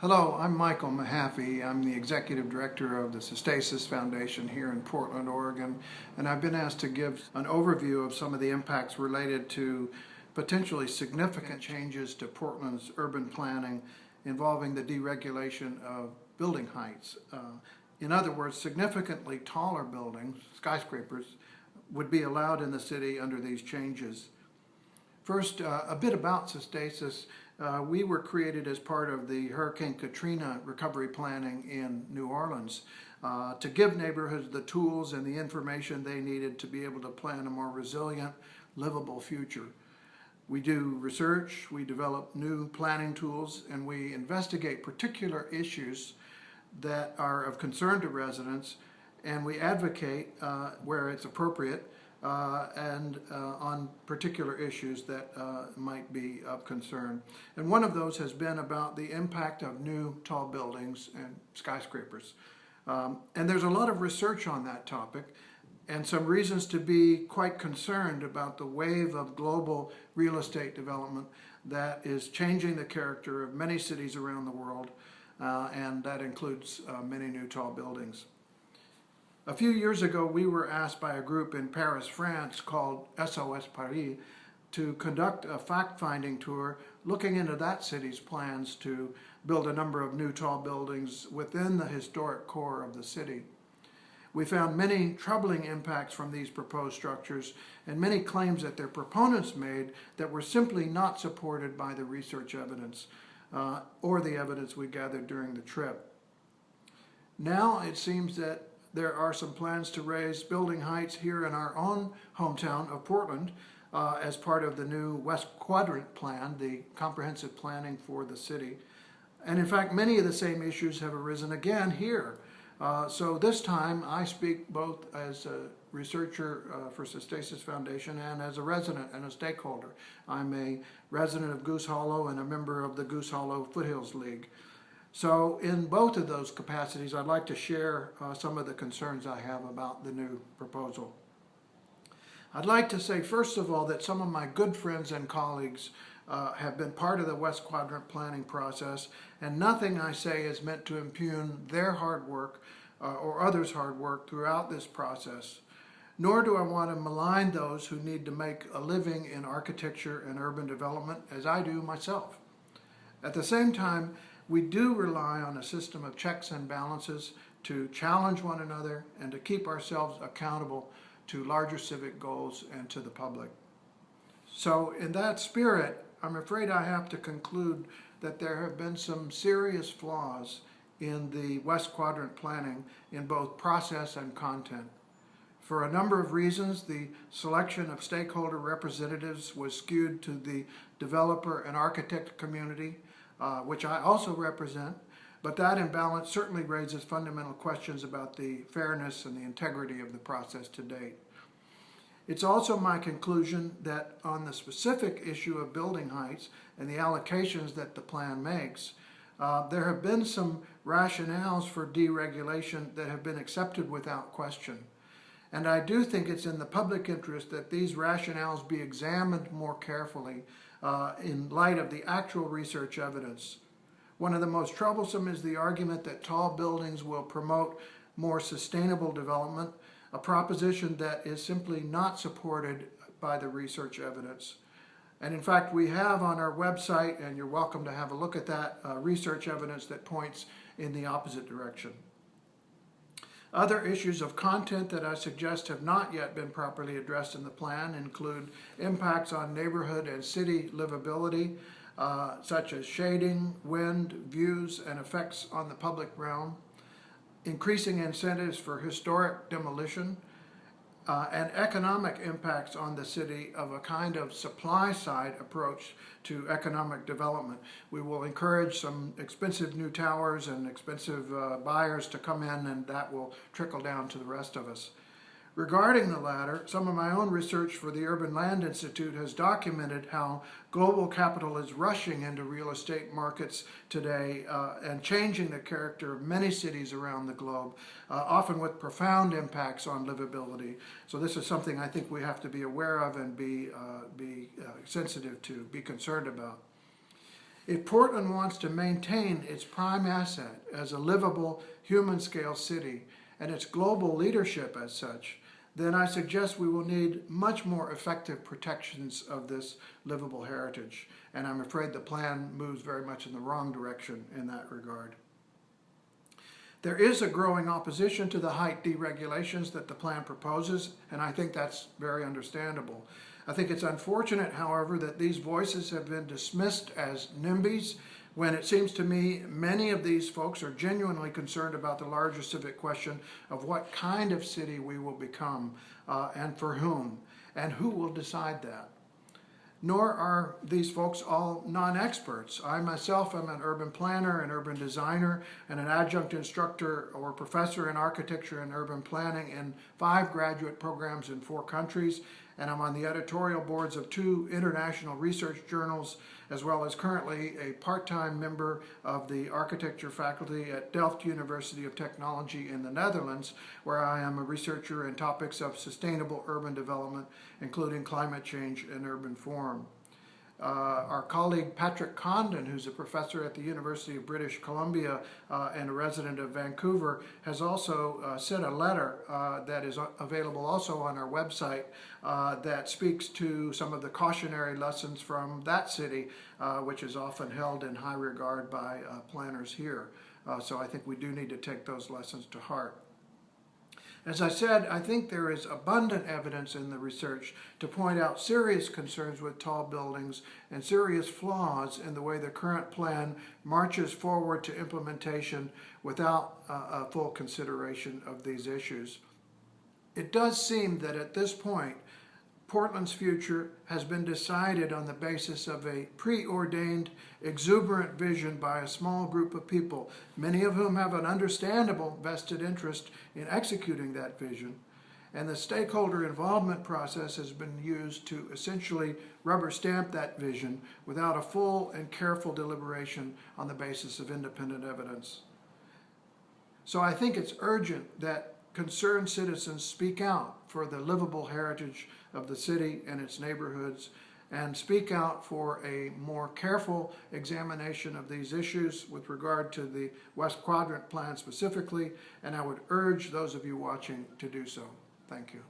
Hello, I'm Michael Mahaffey. I'm the Executive Director of the Cystasis Foundation here in Portland, Oregon, and I've been asked to give an overview of some of the impacts related to potentially significant changes to Portland's urban planning involving the deregulation of building heights. In other words, significantly taller buildings, skyscrapers, would be allowed in the city under these changes. First, a bit about Cystasis. We were created as part of the Hurricane Katrina recovery planning in New Orleans to give neighborhoods the tools and the information they needed to be able to plan a more resilient, livable future. We do research, we develop new planning tools, and we investigate particular issues that are of concern to residents, and we advocate where it's appropriate on particular issues that might be of concern. And one of those has been about the impact of new tall buildings and skyscrapers. And there's a lot of research on that topic and some reasons to be quite concerned about the wave of global real estate development that is changing the character of many cities around the world, and that includes many new tall buildings. A few years ago, we were asked by a group in Paris, France, called SOS Paris, to conduct a fact-finding tour looking into that city's plans to build a number of new tall buildings within the historic core of the city. We found many troubling impacts from these proposed structures and many claims that their proponents made that were simply not supported by the research evidence or the evidence we gathered during the trip. Now it seems that there are some plans to raise building heights here in our own hometown of Portland as part of the new West Quadrant Plan, the comprehensive planning for the city. And in fact, many of the same issues have arisen again here. So this time I speak both as a researcher for Cystasis Foundation and as a resident and a stakeholder. I'm a resident of Goose Hollow and a member of the Goose Hollow Foothills League. So in both of those capacities, I'd like to share some of the concerns I have about the new proposal. I'd like to say, first of all, that some of my good friends and colleagues have been part of the West Quadrant planning process, and nothing I say is meant to impugn their hard work or others' hard work throughout this process. Nor do I want to malign those who need to make a living in architecture and urban development, as I do myself. At the same time, we do rely on a system of checks and balances to challenge one another and to keep ourselves accountable to larger civic goals and to the public. So in that spirit, I'm afraid I have to conclude that there have been some serious flaws in the West Quadrant planning in both process and content. For a number of reasons, the selection of stakeholder representatives was skewed to the developer and architect community, which I also represent, but that imbalance certainly raises fundamental questions about the fairness and the integrity of the process to date. It's also my conclusion that on the specific issue of building heights and the allocations that the plan makes, there have been some rationales for deregulation that have been accepted without question. And I do think it's in the public interest that these rationales be examined more carefully in light of the actual research evidence. One of the most troublesome is the argument that tall buildings will promote more sustainable development, a proposition that is simply not supported by the research evidence. And in fact, we have on our website, and you're welcome to have a look at that, research evidence that points in the opposite direction. Other issues of content that I suggest have not yet been properly addressed in the plan include impacts on neighborhood and city livability, such as shading, wind, views, and effects on the public realm, increasing incentives for historic demolition, and economic impacts on the city of a kind of supply-side approach to economic development. We will encourage some expensive new towers and expensive buyers to come in, and that will trickle down to the rest of us. Regarding the latter, some of my own research for the Urban Land Institute has documented how global capital is rushing into real estate markets today and changing the character of many cities around the globe, often with profound impacts on livability. So this is something I think we have to be aware of and be sensitive to, be concerned about. If Portland wants to maintain its prime asset as a livable, human-scale city and its global leadership as such, then I suggest we will need much more effective protections of this livable heritage. And I'm afraid the plan moves very much in the wrong direction in that regard. There is a growing opposition to the height deregulations that the plan proposes, and I think that's very understandable. I think it's unfortunate, however, that these voices have been dismissed as NIMBYs, when it seems to me many of these folks are genuinely concerned about the larger civic question of what kind of city we will become and for whom, and who will decide that. Nor are these folks all non-experts. I myself am an urban planner, an urban designer, and an adjunct instructor or professor in architecture and urban planning in 5 graduate programs in 4 countries, and I'm on the editorial boards of 2 international research journals, as well as currently a part-time member of the architecture faculty at Delft University of Technology in the Netherlands, where I am a researcher in topics of sustainable urban development, including climate change and urban form. Our colleague Patrick Condon, who's a professor at the University of British Columbia and a resident of Vancouver, has also sent a letter that is available also on our website that speaks to some of the cautionary lessons from that city, which is often held in high regard by planners here. So I think we do need to take those lessons to heart. As I said, I think there is abundant evidence in the research to point out serious concerns with tall buildings and serious flaws in the way the current plan marches forward to implementation without a full consideration of these issues. It does seem that at this point, Portland's future has been decided on the basis of a preordained, exuberant vision by a small group of people, many of whom have an understandable vested interest in executing that vision. And the stakeholder involvement process has been used to essentially rubber stamp that vision without a full and careful deliberation on the basis of independent evidence. So I think it's urgent that concerned citizens speak out for the livable heritage of the city and its neighborhoods, and speak out for a more careful examination of these issues with regard to the West Quadrant Plan specifically, and I would urge those of you watching to do so. Thank you.